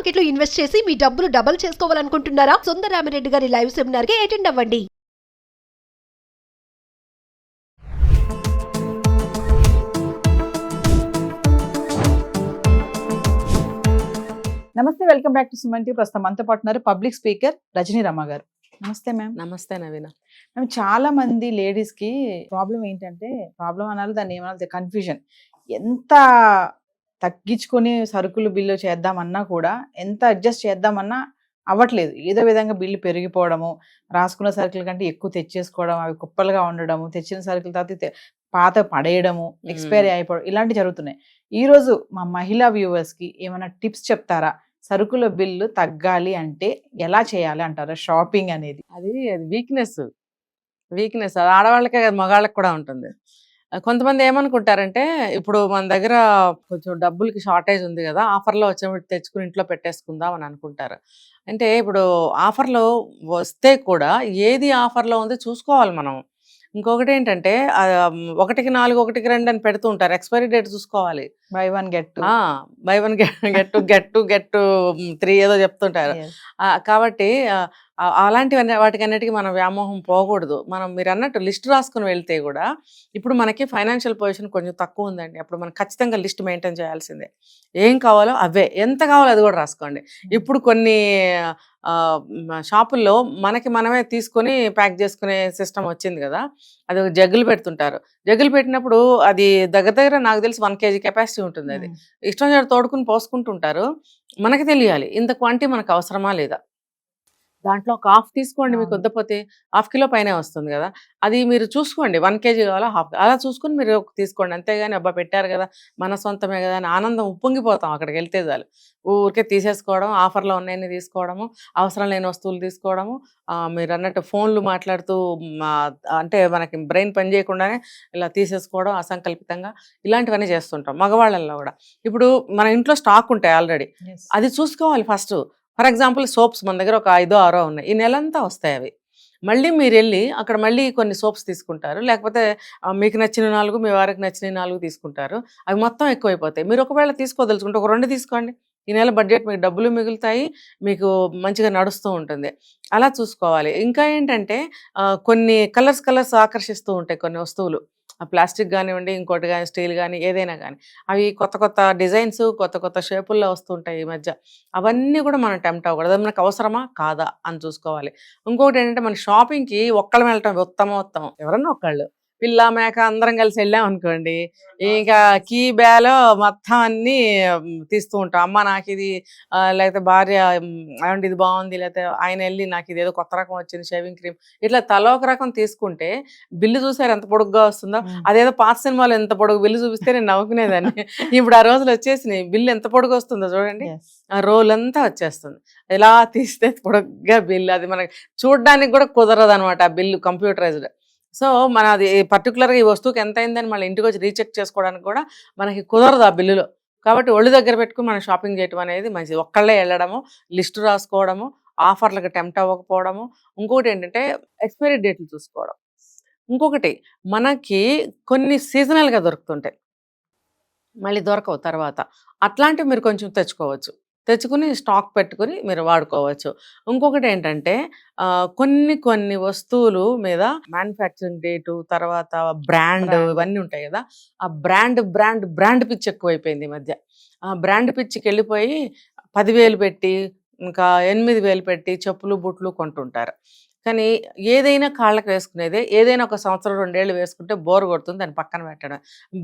Market లో invest చేసి మీ డబ్బులు డబుల్ చేసుకోవాలనుకుంటున్నారా? సుందరరామిరెడ్డి గారి లైవ్ సెమినార్ కి అటెండ్ అవ్వండి. నమస్తే, welcome back to Suman TV. ప్రస్తుతం మనతో పాటు ఉన్నారు పబ్లిక్ స్పీకర్ రజనీ రమ గారు. నమస్తే మ్యామ్. నమస్తే నవీన. మ్యామ్, చాలా మంది లేడీస్ కి ప్రాబ్లం ఏంటంటే, ప్రాబ్లం అనాలి దాన్ని ఏమనాలి, కన్ఫ్యూజన్. ఎంత తగ్గించుకొని సరుకులు బిల్లు చేద్దామన్నా కూడా, ఎంత అడ్జస్ట్ చేద్దామన్నా అవ్వట్లేదు. ఏదో విధంగా బిల్లు పెరిగిపోవడము, రాసుకున్న సరుకుల కంటే ఎక్కువ తెచ్చేసుకోవడం, అవి కుప్పలుగా ఉండడము, తెచ్చిన సరుకుల తర్వాత పాత పడేయడము, ఎక్స్పైరీ అయిపోవడం, ఇలాంటివి జరుగుతున్నాయి. ఈ రోజు మా మహిళా వ్యూవర్స్ కి ఏమైనా టిప్స్ చెప్తారా? సరుకుల బిల్లు తగ్గాలి అంటే ఎలా చేయాలి అంటారా? షాపింగ్ అనేది అది వీక్నెస్ అది ఆడవాళ్ళకే కాదు, మగాళ్ళకి కూడా ఉంటుంది. కొంతమంది ఏమనుకుంటారంటే, ఇప్పుడు మన దగ్గర కొంచెం డబ్బులకి షార్టేజ్ ఉంది కదా, ఆఫర్లో వచ్చినప్పుడు తెచ్చుకుని ఇంట్లో పెట్టేసుకుందాం అని అనుకుంటారు. అంటే ఇప్పుడు ఆఫర్లో వస్తే కూడా ఏది ఆఫర్లో ఉంది చూసుకోవాలి మనం. ఇంకొకటి ఏంటంటే, 1కి 4 1కి 2 అని పెడుతూ ఉంటారు. ఎక్స్పైరీ డేట్ చూసుకోవాలి. By one get by one get 3 ఏదో చెప్తుంటారు. కాబట్టి అలాంటివన్నీ వాటికన్నిటికీ మనం వ్యామోహం పోకూడదు. మీరు అన్నట్టు లిస్ట్ రాసుకుని వెళ్తే కూడా, ఇప్పుడు మనకి ఫైనాన్షియల్ పొజిషన్ కొంచెం తక్కువ ఉందండి, అప్పుడు మనం ఖచ్చితంగా లిస్ట్ మెయింటైన్ చేయాల్సిందే. ఏం కావాలో అవే, ఎంత కావాలో అది కూడా రాసుకోండి. ఇప్పుడు కొన్ని షాపుల్లో మనమే తీసుకొని ప్యాక్ చేసుకునే సిస్టమ్ వచ్చింది కదా, అది జగ్గులు పెడుతుంటారు. జగ్గులు పెట్టినప్పుడు అది దగ్గర నాకు తెలిసి 1 kg కెపాసిటీ ఉంటుంది. అది ఇష్టం తోడుకుని పోసుకుంటుంటారు. మనకి తెలియాలి ఇంత క్వాంటిటీ మనకు అవసరమా లేదా. దాంట్లో ఒక హాఫ్ తీసుకోండి, మీకు వద్దపోతే 1/2 కిలో పైనే వస్తుంది కదా, అది మీరు చూసుకోండి. 1 kg కావాలా, హాఫ్ అలా చూసుకుని మీరు తీసుకోండి. అంతేగాని అబ్బా పెట్టారు కదా, మన సొంతమే కదా అని ఆనందం ఉప్పొంగిపోతాం అక్కడికి వెళ్తే చాలు. ఊరికే తీసేసుకోవడం, ఆఫర్లో ఉన్నాయని తీసుకోవడము, అవసరం లేని వస్తువులు తీసుకోవడము, మీరు అన్నట్టు ఫోన్లు మాట్లాడుతూ అంటే మనకి బ్రెయిన్ పని చేయకుండానే ఇలా తీసేసుకోవడం అసంకల్పితంగా, ఇలాంటివన్నీ చేస్తుంటాం మగవాళ్ళల్లో కూడా. ఇప్పుడు మన ఇంట్లో స్టాక్ ఉంటాయి ఆల్రెడీ, అది చూసుకోవాలి ఫస్ట్. ఫర్ ఎగ్జాంపుల్ సోప్స్ మన దగ్గర ఒక 5 6 ఉన్నాయి, ఈ నెలంతా వస్తాయి అవి. మళ్ళీ మీరు వెళ్ళి అక్కడ మళ్ళీ కొన్ని సోప్స్ తీసుకుంటారు, లేకపోతే మీకు నచ్చిన 4 మీ వారికి నచ్చిన 4 తీసుకుంటారు. అవి మొత్తం ఎక్కువైపోతాయి. మీరు ఒకవేళ తీసుకోదలుచుకుంటే ఒక 2 తీసుకోండి. ఈ నెల బడ్జెట్ మీకు డబ్బులు మిగులుతాయి, మీకు మంచిగా నడుస్తూ ఉంటుంది. అలా చూసుకోవాలి. ఇంకా ఏంటంటే, కొన్ని కలర్స్ ఆకర్షిస్తూ ఉంటాయి కొన్ని వస్తువులు. ప్లాస్టిక్ కానివ్వండి, ఇంకోటి కానీ, స్టీల్ కానీ, ఏదైనా కానీ, అవి కొత్త డిజైన్స్, కొత్త షేపుల్లో వస్తుంటాయి ఈ మధ్య. అవన్నీ కూడా మనం టెంప్ట్ అవ్వకూడదు. అది మనకు అవసరమా కాదా అని చూసుకోవాలి. ఇంకొకటి ఏంటంటే, మన షాపింగ్కి ఒక్కళ్ళం వెళ్ళటం ఉత్తమం. ఎవరన్నా ఒకళ్ళు, పిల్ల మేక అందరం కలిసి వెళ్ళాం అనుకోండి, ఇంకా కీ బ్యాలో మొత్తం అన్నీ తీస్తూ ఉంటాం. అమ్మ నాకు ఇది, లేకపోతే భార్య ఏమంటే ఇది బాగుంది, లేకపోతే ఆయన వెళ్ళి నాకు ఇది ఏదో కొత్త రకం వచ్చింది షేవింగ్ క్రీమ్, ఇట్లా తల ఒక రకం తీసుకుంటే బిల్లు చూసారు ఎంత పొడుగ్గా వస్తుందో. అదేదో పాత సినిమాలో ఎంత పొడుగు బిల్లు చూపిస్తే నేను నవ్వుకునేదాన్ని. ఇప్పుడు ఆ రోజులు వచ్చేసినాయి, బిల్లు ఎంత పొడుగు వస్తుందో చూడండి, ఆ రోల్ అంతా వచ్చేస్తుంది. ఎలా తీస్తే పొడుగ్గా బిల్లు, అది మనకి చూడడానికి కూడా కుదరదు అనమాట ఆ బిల్లు, కంప్యూటరైజ్డ్. సో మన అది పర్టికులర్గా ఈ వస్తువుకి ఎంత అయిందని మళ్ళీ ఇంటికి వచ్చి రీచెక్ చేసుకోవడానికి కూడా మనకి కుదరదు ఆ బిల్లులో. కాబట్టి ఒళ్ళు దగ్గర పెట్టుకుని మనం షాపింగ్ చేయడం అనేది మంచిది. ఒక్కళ్ళే వెళ్ళడము, లిస్ట్ రాసుకోవడము, ఆఫర్లకు టెంప్ట్ అవ్వకపోవడము. ఇంకొకటి ఏంటంటే, ఎక్స్పైరీ డేట్లు చూసుకోవడం. ఇంకొకటి, మనకి కొన్ని సీజనల్గా దొరుకుతుంటాయి, మళ్ళీ దొరకవు తర్వాత. అట్లాంటివి మీరు కొంచెం తెచ్చుకుని స్టాక్ పెట్టుకుని మీరు వాడుకోవచ్చు. ఇంకొకటి ఏంటంటే, కొన్ని వస్తువులు మీద మ్యానుఫ్యాక్చరింగ్ డేటు, తర్వాత బ్రాండ్, ఇవన్నీ ఉంటాయి కదా, ఆ బ్రాండ్ పిచ్చి ఎక్కువైపోయింది ఈ మధ్య. ఆ బ్రాండ్ పిచ్చికి వెళ్ళిపోయి 10,000 పెట్టి, ఇంకా 8,000 పెట్టి చెప్పులు బుట్లు కొంటుంటారు. కానీ ఏదైనా కాళ్ళకి వేసుకునేదే, ఏదైనా ఒక సంవత్సరం 2 ఏళ్ళు వేసుకుంటే బోర్ కొడుతుంది, దాన్ని పక్కన పెట్టడం.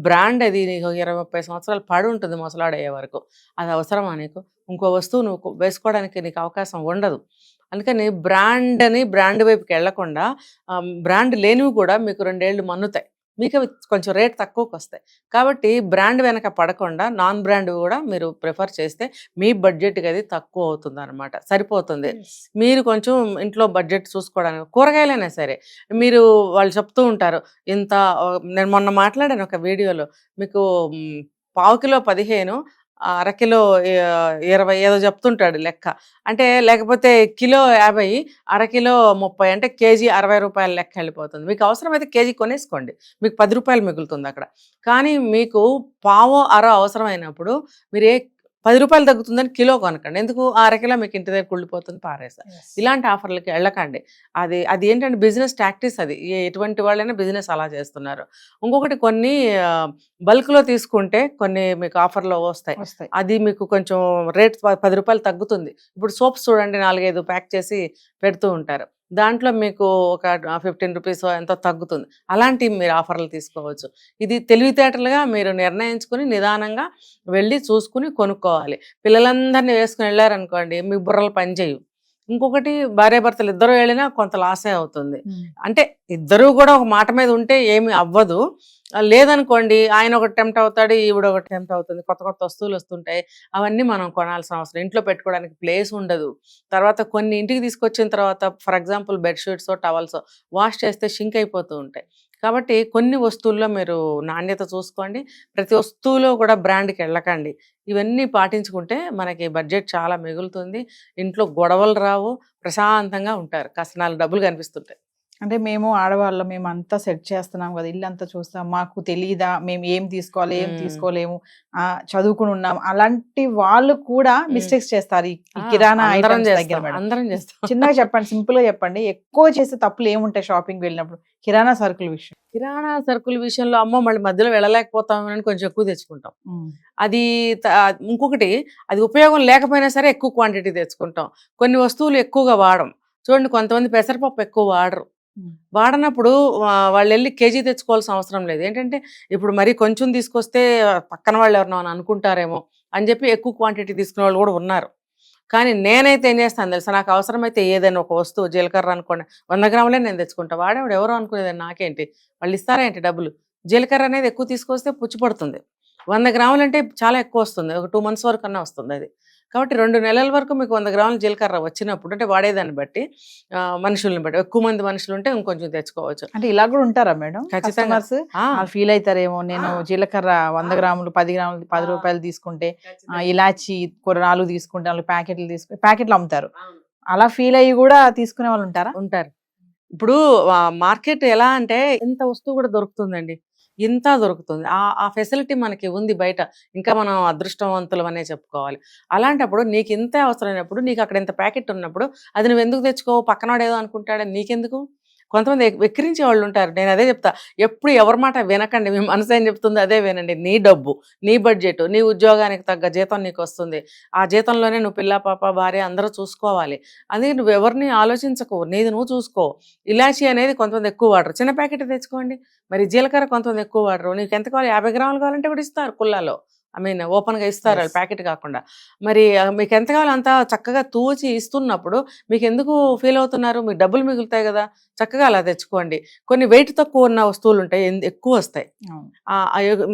బ్రాండ్ అది నీకు 20-30 సంవత్సరాలు పడి ఉంటుంది ముసలాడయ్యే వరకు. అది అవసరమా నీకు? ఇంకో వస్తువు నువ్వు వేసుకోవడానికి నీకు అవకాశం ఉండదు. అందుకని బ్రాండ్ వైపుకి వెళ్లకుండా, బ్రాండ్ లేనివి కూడా మీకు 2 ఏళ్ళు మన్నుతాయి, మీకు అవి కొంచెం రేట్ తక్కువకి వస్తాయి. కాబట్టి బ్రాండ్ వెనక పడకుండా నాన్ బ్రాండ్ కూడా మీరు ప్రిఫర్ చేస్తే మీ బడ్జెట్కి అది తక్కువ అవుతుంది అనమాట, సరిపోతుంది. మీరు కొంచెం ఇంట్లో బడ్జెట్ చూసుకోవడానికి, కూరగాయలైనా సరే మీరు, వాళ్ళు చెప్తూ ఉంటారు ఇంత, నేను మొన్న మాట్లాడాను ఒక వీడియోలో, మీకు 1/4 కిలో 15, అరకిలో 20 ఏదో చెప్తుంటాడు లెక్క. అంటే లేకపోతే కిలో 50, అరకిలో 30, అంటే కేజీ 60 రూపాయల లెక్క వెళ్ళిపోతుంది. మీకు అవసరమైతే కేజీ కొనేసుకోండి, మీకు 10 రూపాయలు మిగులుతుంది అక్కడ. కానీ మీకు పావో అర అవసరమైనప్పుడు మీరు రూపాయలు తగ్గుతుందని కిలో కొనకండి. ఎందుకు? అరకిలో మీకు ఇంటి దగ్గర కుళ్ళిపోతుంది, పారేస్తా. ఇలాంటి ఆఫర్లకి వెళ్ళకండి. అది ఏంటంటే బిజినెస్ టాక్టిక్స్. అది ఎటువంటి వాళ్ళైనా బిజినెస్ అలా చేస్తున్నారు. ఇంకొకటి కొన్ని బల్క్లో తీసుకుంటే కొన్ని మీకు ఆఫర్లో వస్తాయి. అది మీకు కొంచెం రేట్ 10 రూపాయలు తగ్గుతుంది. ఇప్పుడు సోప్స్ చూడండి, 4-5 ప్యాక్ చేసి పెడుతూ ఉంటారు. దాంట్లో మీకు ఒక 15 రూపీస్ ఎంతో తగ్గుతుంది. అలాంటివి మీరు ఆఫర్లు తీసుకోవచ్చు. ఇది తెలివితేటలుగా మీరు నిర్ణయించుకుని నిదానంగా వెళ్ళి చూసుకుని కొనుక్కోవాలి. పిల్లలందరినీ వేసుకుని వెళ్ళారనుకోండి, మీ బుర్రలు పనిచేయవు. ఇంకొకటి, భార్యాభర్తలు ఇద్దరు వెళ్ళినా కొంత లాసే అవుతుంది. అంటే ఇద్దరు కూడా ఒక మాట మీద ఉంటే ఏమి అవ్వదు. లేదనుకోండి, ఆయన ఒకటి టెంప్ట్ అవుతాడు, ఈవిడ ఒకటి టెంప్ట్ అవుతుంది. కొత్త కొత్త వస్తువులు వస్తుంటాయి, అవన్నీ మనం కొనాల్సిన అవసరం. ఇంట్లో పెట్టుకోవడానికి ప్లేస్ ఉండదు. తర్వాత కొన్ని ఇంటికి తీసుకొచ్చిన తర్వాత, for example bedsheets, towels wash చేస్తే షింక్ అయిపోతూ ఉంటాయి. కాబట్టి కొన్ని వస్తువుల్లో మీరు నాణ్యత చూసుకోండి. ప్రతి వస్తువులో కూడా బ్రాండ్కి వెళ్ళకండి. ఇవన్నీ పాటించుకుంటే మనకి బడ్జెట్ చాలా మిగులుతుంది. ఇంట్లో గొడవలు రావు, ప్రశాంతంగా ఉంటారు. కాస్త 4 డబ్బులు కనిపిస్తుంటాయి. అంటే మేము ఆడవాళ్ళం, మేము అంతా సెట్ చేస్తున్నాం కదా, ఇల్లు అంతా చూస్తాం, మాకు తెలియదా మేము ఏం తీసుకోవాలి ఏం తీసుకోలేము, చదువుకుని ఉన్నాం, అలాంటి వాళ్ళు కూడా మిస్టేక్స్ చేస్తారు. ఈ కిరాణా ఐటమ్స్ దగ్గర. మేడం అందరం చేస్తాం. చిన్నగా చెప్పండి, సింపుల్ గా చెప్పండి, ఎక్కువ చేసే తప్పులు ఏముంటాయి షాపింగ్ వెళ్ళినప్పుడు కిరాణా సరుకుల విషయం? కిరాణా సరుకుల విషయంలో అమ్మో మళ్ళీ మధ్యలో వెళ్ళలేకపోతామని కొంచెం ఎక్కువ తెచ్చుకుంటాం. అది ఇంకొకటి, అది ఉపయోగం లేకపోయినా సరే ఎక్కువ క్వాంటిటీ తెచ్చుకుంటాం. కొన్ని వస్తువులు ఎక్కువగా వాడం. చూడండి, కొంతమంది పెసరపప్పు ఎక్కువ వాడరు. వాడనప్పుడు వాళ్ళు వెళ్ళి కేజీ తెచ్చుకోవాల్సిన అవసరం లేదు. ఏంటంటే ఇప్పుడు మరి కొంచెం తీసుకొస్తే పక్కన వాళ్ళు ఎవరినో అని అనుకుంటారేమో అని చెప్పి ఎక్కువ క్వాంటిటీ తీసుకునే వాళ్ళు కూడా ఉన్నారు. కానీ నేనైతే ఏం చేస్తాను తెలుసా, నాకు అవసరమైతే ఏదైనా ఒక వస్తువు, జీలకర్ర అనుకోండి, 100 గ్రాములే నేను తెచ్చుకుంటా. వాడేవాడు ఎవరో అనుకునేదాన్ని, నాకేంటి, వాళ్ళు ఇస్తారా ఏంటి డబ్బులు? జీలకర్ర అనేది ఎక్కువ తీసుకొస్తే పుచ్చిపడుతుంది. 100 గ్రాములు అంటే చాలా ఎక్కువ వస్తుంది, ఒక 2 months వరకు అన్నా వస్తుంది అది. కాబట్టి 2 నెలల వరకు మీకు 100 గ్రాముల జీలకర్ర వచ్చినప్పుడు, అంటే వాడేదాన్ని బట్టి, మనుషుల్ని బట్టి, ఎక్కువ మంది మనుషులు ఉంటే ఇంకొంచెం తెచ్చుకోవచ్చు. అంటే ఇలా కూడా ఉంటారా మేడం? ఖచ్చితంగా ఫీల్ అవుతారేమో, నేను జీలకర్ర 100 గ్రాములు 10 గ్రాములు 10 రూపాయలు తీసుకుంటే, ఇలాచి 4 తీసుకుంటే 4 ప్యాకెట్లు తీసుకుంటే, ప్యాకెట్లు అమ్ముతారు, అలా ఫీల్ అయ్యి కూడా తీసుకునే వాళ్ళు ఉంటారా? ఉంటారు. ఇప్పుడు మార్కెట్ ఎలా అంటే ఇంత వస్తువు కూడా దొరుకుతుందండి, ఇంత దొరుకుతుంది. ఆ ఫెసిలిటీ మనకి ఉంది బయట. ఇంకా మనం అదృష్టవంతులం అనే చెప్పుకోవాలి. అలాంటప్పుడు నీకు ఇంత అవసరమైనప్పుడు, నీకు అక్కడ ఇంత ప్యాకెట్ ఉన్నప్పుడు అది నువ్వు ఎందుకు తెచ్చుకోవు? పక్కనవాడు ఏదో అనుకుంటాడని నీకెందుకు? కొంతమంది వెక్కిరించే వాళ్ళు ఉంటారు. నేను అదే చెప్తా, ఎప్పుడు ఎవరి మాట వినకండి. మీ మనసు ఏం చెప్తుంది అదే వినండి. నీ డబ్బు, నీ బడ్జెట్, నీ ఉద్యోగానికి తగ్గ జీతం నీకు వస్తుంది. ఆ జీతంలోనే నువ్వు పిల్ల పాప భార్య అందరూ చూసుకోవాలి. అందుకే నువ్వు ఎవరిని ఆలోచించకు, నీది నువ్వు చూసుకో. ఇలాచీ అనేది కొంతమంది ఎక్కువ వాడరు, చిన్న ప్యాకెట్ తెచ్చుకోండి. మరి జీలకర్ర కొంతమంది ఎక్కువ వాడరు. నీకు ఎంత కావాలి, 50 గ్రాములు కావాలంటే కూడా ఇస్తారు కుల్లాలో, ఓపెన్గా ఇస్తారు, అది ప్యాకెట్ కాకుండా. మరి మీకు ఎంత కావాలో అంత చక్కగా తూచి ఇస్తున్నప్పుడు మీకు ఎందుకు ఫీల్ అవుతున్నారు? మీకు డబ్బులు మిగులుతాయి కదా, చక్కగా అలా తెచ్చుకోండి. కొన్ని వెయిట్ తక్కువ ఉన్న వస్తువులు ఉంటాయి, ఎక్కువ వస్తాయి.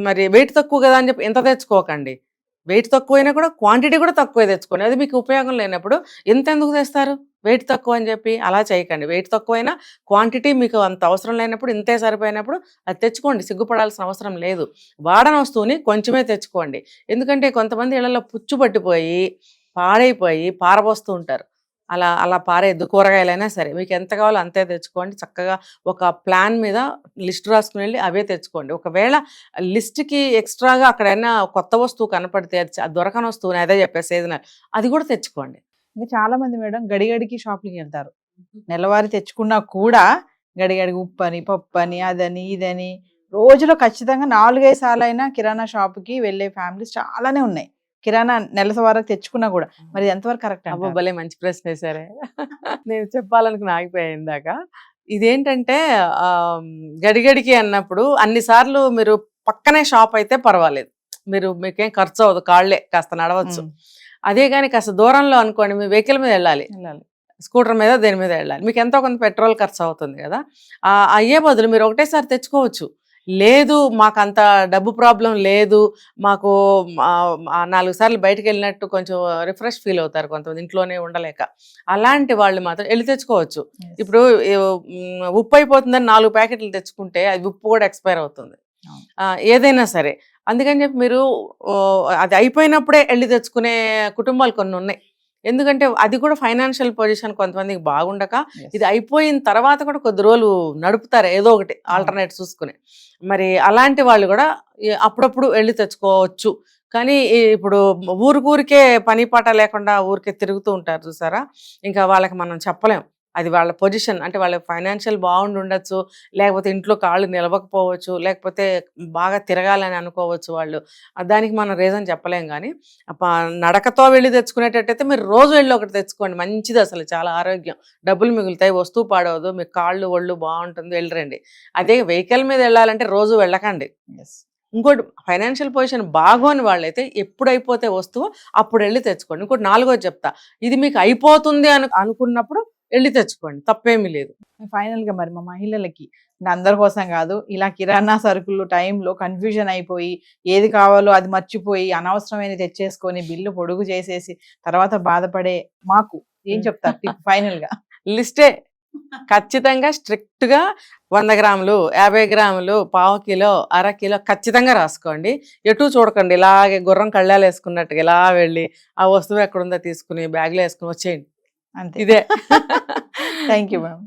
మరి వెయిట్ తక్కువ కదా అని చెప్పి ఎంత తెచ్చుకోకండి. వెయిట్ తక్కువైనా కూడా క్వాంటిటీ కూడా తక్కువే తెచ్చుకోండి. అది మీకు ఉపయోగం లేనప్పుడు ఎంత ఎందుకు తెస్తారు? వెయిట్ తక్కువ అని చెప్పి అలా చేయకండి. వెయిట్ తక్కువైనా క్వాంటిటీ మీకు అంత అవసరం లేనప్పుడు, ఇంతే సరిపోయినప్పుడు అది తెచ్చుకోండి, సిగ్గుపడాల్సిన అవసరం లేదు. వాడని వస్తువుని కొంచెమే తెచ్చుకోండి. ఎందుకంటే కొంతమంది ఇళ్లలో పుచ్చు పట్టిపోయి పాడైపోయి పారబోస్తూ ఉంటారు. అలా పారేయద్దు. కూరగాయలైనా సరే మీకు ఎంత కావాలో అంతే తెచ్చుకోండి. చక్కగా ఒక ప్లాన్ మీద లిస్ట్ రాసుకుని వెళ్ళి అవే తెచ్చుకోండి. ఒకవేళ లిస్ట్కి ఎక్స్ట్రాగా అక్కడైనా కొత్త వస్తువు కనపడితే, అది దొరకని వస్తువుని అదే చెప్పే సీజనల్, అది కూడా తెచ్చుకోండి. ఇంకా చాలా మంది మేడం గడిగడికి షాపులకి వెళ్తారు. నెలవారీ తెచ్చుకున్నా కూడా గడిగడికి ఉప్పు అని, పప్పు అని, అదని ఇదని, రోజులో ఖచ్చితంగా 4-5 సార్లు అయినా కిరాణా షాప్కి వెళ్ళే ఫ్యామిలీస్ చాలానే ఉన్నాయి. కిరాణా నెల వరకు తెచ్చుకున్నా కూడా. మరి ఎంతవరకు కరెక్ట్? భలే మంచి ప్రశ్న వేశారే. నేను చెప్పాలనుకుని ఆగిపోయా ఇందాక. ఇదేంటంటే గడిగడికి అన్నప్పుడు అన్నిసార్లు మీరు పక్కనే షాప్ అయితే పర్వాలేదు, మీకేం ఖర్చు అవ్వదు, కాళ్లే కాస్త నడవచ్చు. అదే కానీ కాస్త దూరంలో అనుకోండి, మీ వెహికల్ మీద వెళ్ళాలి, స్కూటర్ మీద దేని మీద వెళ్ళాలి, మీకు ఎంతో కొంత పెట్రోల్ ఖర్చు అవుతుంది కదా. అయ్యే బదులు మీరు ఒకటేసారి తెచ్చుకోవచ్చు. లేదు మాకు అంత డబ్బు ప్రాబ్లం లేదు, మాకు 4 సార్లు బయటకు వెళ్ళినట్టు కొంచెం రిఫ్రెష్ ఫీల్ అవుతారు కొంతమంది ఇంట్లోనే ఉండలేక, అలాంటి వాళ్ళు మాత్రం వెళ్ళి తెచ్చుకోవచ్చు. ఇప్పుడు ఉప్పు అయిపోతుందని 4 ప్యాకెట్లు తెచ్చుకుంటే అది ఉప్పు కూడా ఎక్స్పైర్ అవుతుంది, ఏదైనా సరే. అందుకని చెప్పి మీరు అది అయిపోయినప్పుడే వెళ్ళి తెచ్చుకునే కుటుంబాలు కొన్ని ఉన్నాయి. ఎందుకంటే అది కూడా ఫైనాన్షియల్ పొజిషన్ కొంతమందికి బాగుండక, ఇది అయిపోయిన తర్వాత కూడా కొద్ది రోజులు నడుపుతారు ఏదో ఒకటి ఆల్టర్నేట్ చూసుకుని. మరి అలాంటి వాళ్ళు కూడా అప్పుడప్పుడు వెళ్ళి తెచ్చుకోవచ్చు. కానీ ఇప్పుడు ఊరికే పని పాట లేకుండా ఊరికే తిరుగుతూ ఉంటారు చూసారా, ఇంకా వాళ్ళకి మనం చెప్పలేం. అది వాళ్ళ పొజిషన్, అంటే వాళ్ళ ఫైనాన్షియల్ బాగుండి ఉండొచ్చు, లేకపోతే ఇంట్లో కాళ్ళు నిలవకపోవచ్చు, లేకపోతే బాగా తిరగాలని అనుకోవచ్చు వాళ్ళు. దానికి మనం రీజన్ చెప్పలేం. కానీ నడకతో వెళ్ళి తెచ్చుకునేటట్టయితే మీరు రోజు వెళ్ళి ఒకటి తెచ్చుకోండి, మంచిది, అసలు చాలా ఆరోగ్యం, డబ్బులు మిగులుతాయి, వస్తువు పాడవదు, మీకు కాళ్ళు ఒళ్ళు బాగుంటుంది, వెళ్ళరండి. అదే వెహికల్ మీద వెళ్ళాలంటే రోజు వెళ్ళకండి. ఇంకోటి ఫైనాన్షియల్ పొజిషన్ బాగోని వాళ్ళైతే ఎప్పుడైపోతే వస్తువు అప్పుడు వెళ్ళి తెచ్చుకోండి. ఇంకోటి 4వది చెప్తా, ఇది మీకు అయిపోతుంది అనుకున్నప్పుడు వెళ్ళి తెచ్చుకోండి, తప్పేమీ లేదు. ఫైనల్ గా మరి మా మహిళలకి, అంటే అందరి కోసం కాదు, ఇలా కిరాణా సరుకులు టైంలో కన్ఫ్యూజన్ అయిపోయి ఏది కావాలో అది మర్చిపోయి అనవసరమైన తెచ్చేసుకొని బిల్లు పొడుగు చేసేసి తర్వాత బాధపడే మాకు ఏం చెప్తారు టిప్ ఫైనల్ గా? లిస్టే ఖచ్చితంగా స్ట్రిక్ట్ గా 100 గ్రాములు, 50 గ్రాములు, పావు కిలో, అర కిలో ఖచ్చితంగా రాసుకోండి. ఎటు చూడకండి, ఇలాగే గుర్రం కళ్ళాలు వేసుకున్నట్టుగా ఇలా వెళ్ళి ఆ వస్తువు ఎక్కడుందో తీసుకుని బ్యాగ్లో వేసుకుని వచ్చేయండి. అంతే. ఇదే. Thank you ma'am.